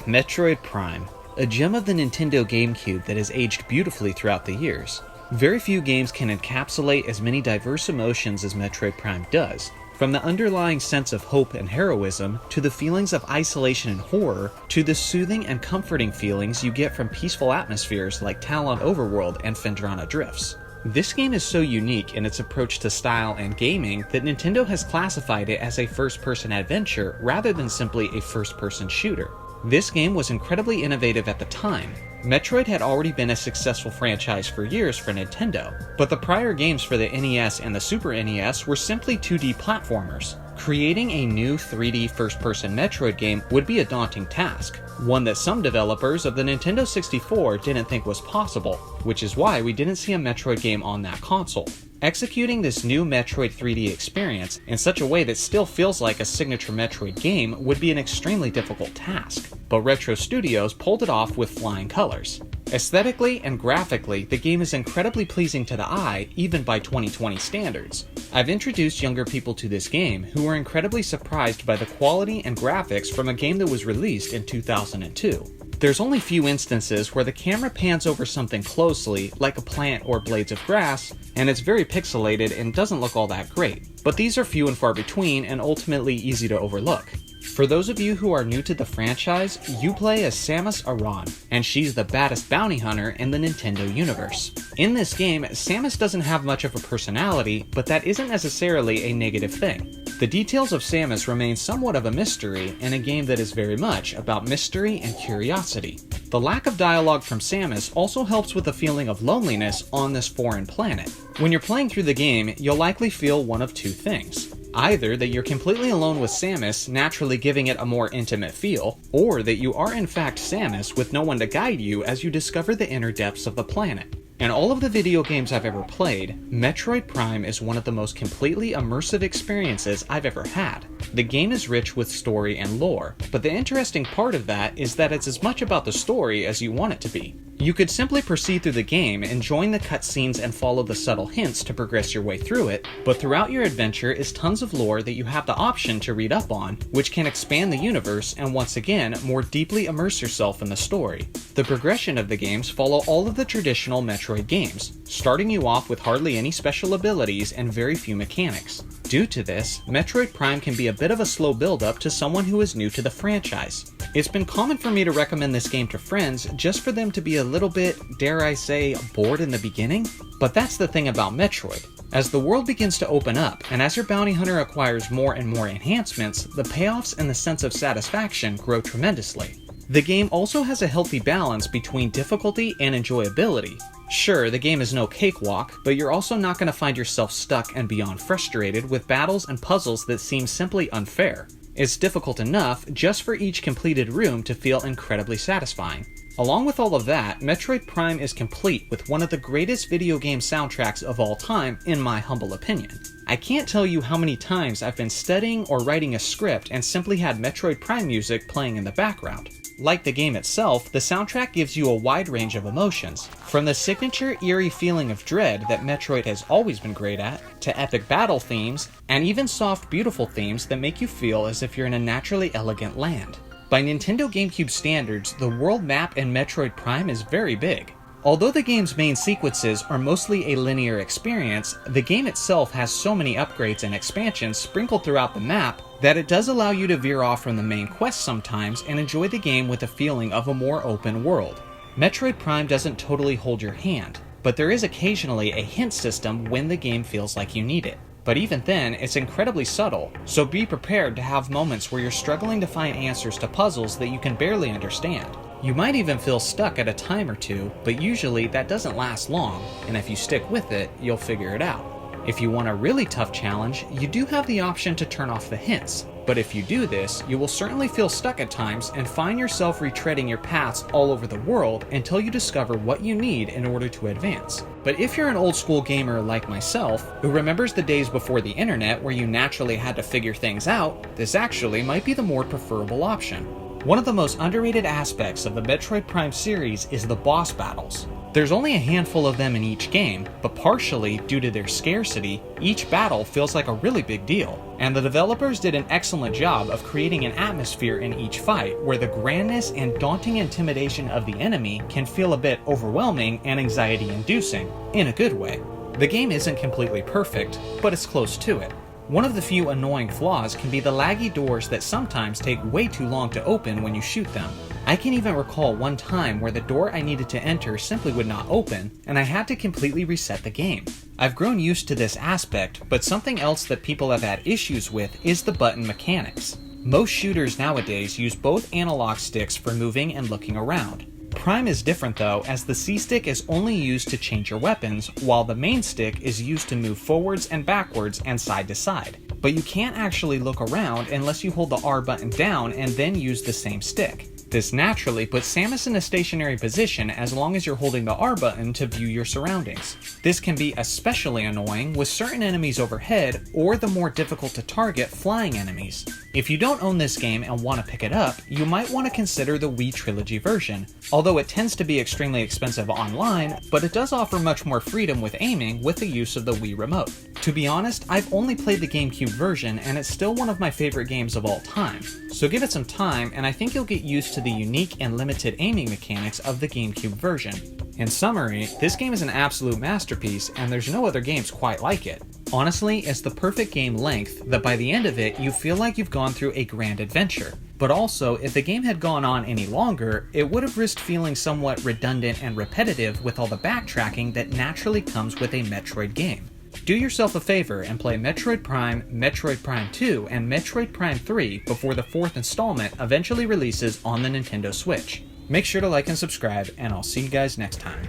Metroid Prime, a gem of the Nintendo GameCube that has aged beautifully throughout the years. Very few games can encapsulate as many diverse emotions as Metroid Prime does, from the underlying sense of hope and heroism, to the feelings of isolation and horror, to the soothing and comforting feelings you get from peaceful atmospheres like Talon Overworld and Phendrana Drifts. This game is so unique in its approach to style and gaming that Nintendo has classified it as a first-person adventure rather than simply a first-person shooter. This game was incredibly innovative at the time. Metroid had already been a successful franchise for years for Nintendo, but the prior games for the NES and the Super NES were simply 2D platformers. Creating a new 3D first-person Metroid game would be a daunting task, one that some developers of the Nintendo 64 didn't think was possible, which is why we didn't see a Metroid game on that console. Executing this new Metroid 3D experience in such a way that still feels like a signature Metroid game would be an extremely difficult task, but Retro Studios pulled it off with flying colors. Aesthetically and graphically, the game is incredibly pleasing to the eye, even by 2020 standards. I've introduced younger people to this game who were incredibly surprised by the quality and graphics from a game that was released in 2002. There's only few instances where the camera pans over something closely, like a plant or blades of grass, and it's very pixelated and doesn't look all that great, but these are few and far between and ultimately easy to overlook. For those of you who are new to the franchise, you play as Samus Aran, and she's the baddest bounty hunter in the Nintendo universe. In this game, Samus doesn't have much of a personality, but that isn't necessarily a negative thing. The details of Samus remain somewhat of a mystery in a game that is very much about mystery and curiosity. The lack of dialogue from Samus also helps with the feeling of loneliness on this foreign planet. When you're playing through the game, you'll likely feel one of two things. Either that you're completely alone with Samus, naturally giving it a more intimate feel, or that you are in fact Samus with no one to guide you as you discover the inner depths of the planet. In all of the video games I've ever played, Metroid Prime is one of the most completely immersive experiences I've ever had. The game is rich with story and lore, but the interesting part of that is that it's as much about the story as you want it to be. You could simply proceed through the game, enjoying the cutscenes and follow the subtle hints to progress your way through it, but throughout your adventure is tons of lore that you have the option to read up on, which can expand the universe and once again, more deeply immerse yourself in the story. The progression of the games follow all of the traditional Metroid games, starting you off with hardly any special abilities and very few mechanics. Due to this, Metroid Prime can be a bit of a slow build-up to someone who is new to the franchise. It's been common for me to recommend this game to friends just for them to be a little bit, dare I say, bored in the beginning. But that's the thing about Metroid. As the world begins to open up, and as your bounty hunter acquires more and more enhancements, the payoffs and the sense of satisfaction grow tremendously. The game also has a healthy balance between difficulty and enjoyability. Sure, the game is no cakewalk, but you're also not going to find yourself stuck and beyond frustrated with battles and puzzles that seem simply unfair. It's difficult enough just for each completed room to feel incredibly satisfying. Along with all of that, Metroid Prime is complete with one of the greatest video game soundtracks of all time, in my humble opinion. I can't tell you how many times I've been studying or writing a script and simply had Metroid Prime music playing in the background. Like the game itself, the soundtrack gives you a wide range of emotions, from the signature eerie feeling of dread that Metroid has always been great at, to epic battle themes, and even soft, beautiful themes that make you feel as if you're in a naturally elegant land. By Nintendo GameCube standards, the world map in Metroid Prime is very big. Although the game's main sequences are mostly a linear experience, the game itself has so many upgrades and expansions sprinkled throughout the map that it does allow you to veer off from the main quest sometimes and enjoy the game with a feeling of a more open world. Metroid Prime doesn't totally hold your hand, but there is occasionally a hint system when the game feels like you need it. But even then, it's incredibly subtle, so be prepared to have moments where you're struggling to find answers to puzzles that you can barely understand. You might even feel stuck at a time or two, but usually that doesn't last long, and if you stick with it, you'll figure it out. If you want a really tough challenge, you do have the option to turn off the hints, but if you do this, you will certainly feel stuck at times and find yourself retreading your paths all over the world until you discover what you need in order to advance. But if you're an old school gamer like myself, who remembers the days before the internet where you naturally had to figure things out, this actually might be the more preferable option. One of the most underrated aspects of the Metroid Prime series is the boss battles. There's only a handful of them in each game, but partially due to their scarcity, each battle feels like a really big deal. And the developers did an excellent job of creating an atmosphere in each fight where the grandness and daunting intimidation of the enemy can feel a bit overwhelming and anxiety-inducing, in a good way. The game isn't completely perfect, but it's close to it. One of the few annoying flaws can be the laggy doors that sometimes take way too long to open when you shoot them. I can even recall one time where the door I needed to enter simply would not open, and I had to completely reset the game. I've grown used to this aspect, but something else that people have had issues with is the button mechanics. Most shooters nowadays use both analog sticks for moving and looking around. Prime is different though, as the C-stick is only used to change your weapons, while the main stick is used to move forwards and backwards and side to side. But you can't actually look around unless you hold the R button down and then use the same stick. This naturally puts Samus in a stationary position as long as you're holding the R button to view your surroundings. This can be especially annoying with certain enemies overhead or the more difficult to target flying enemies. If you don't own this game and want to pick it up, you might want to consider the Wii Trilogy version, although it tends to be extremely expensive online, but it does offer much more freedom with aiming with the use of the Wii Remote. To be honest, I've only played the GameCube version and it's still one of my favorite games of all time, so give it some time and I think you'll get used to the unique and limited aiming mechanics of the GameCube version. In summary, this game is an absolute masterpiece and there's no other games quite like it. Honestly, it's the perfect game length that by the end of it you feel like you've gone through a grand adventure. But also, if the game had gone on any longer, it would have risked feeling somewhat redundant and repetitive with all the backtracking that naturally comes with a Metroid game. Do yourself a favor and play Metroid Prime, Metroid Prime 2, and Metroid Prime 3 before the 4th installment eventually releases on the Nintendo Switch. Make sure to like and subscribe, and I'll see you guys next time.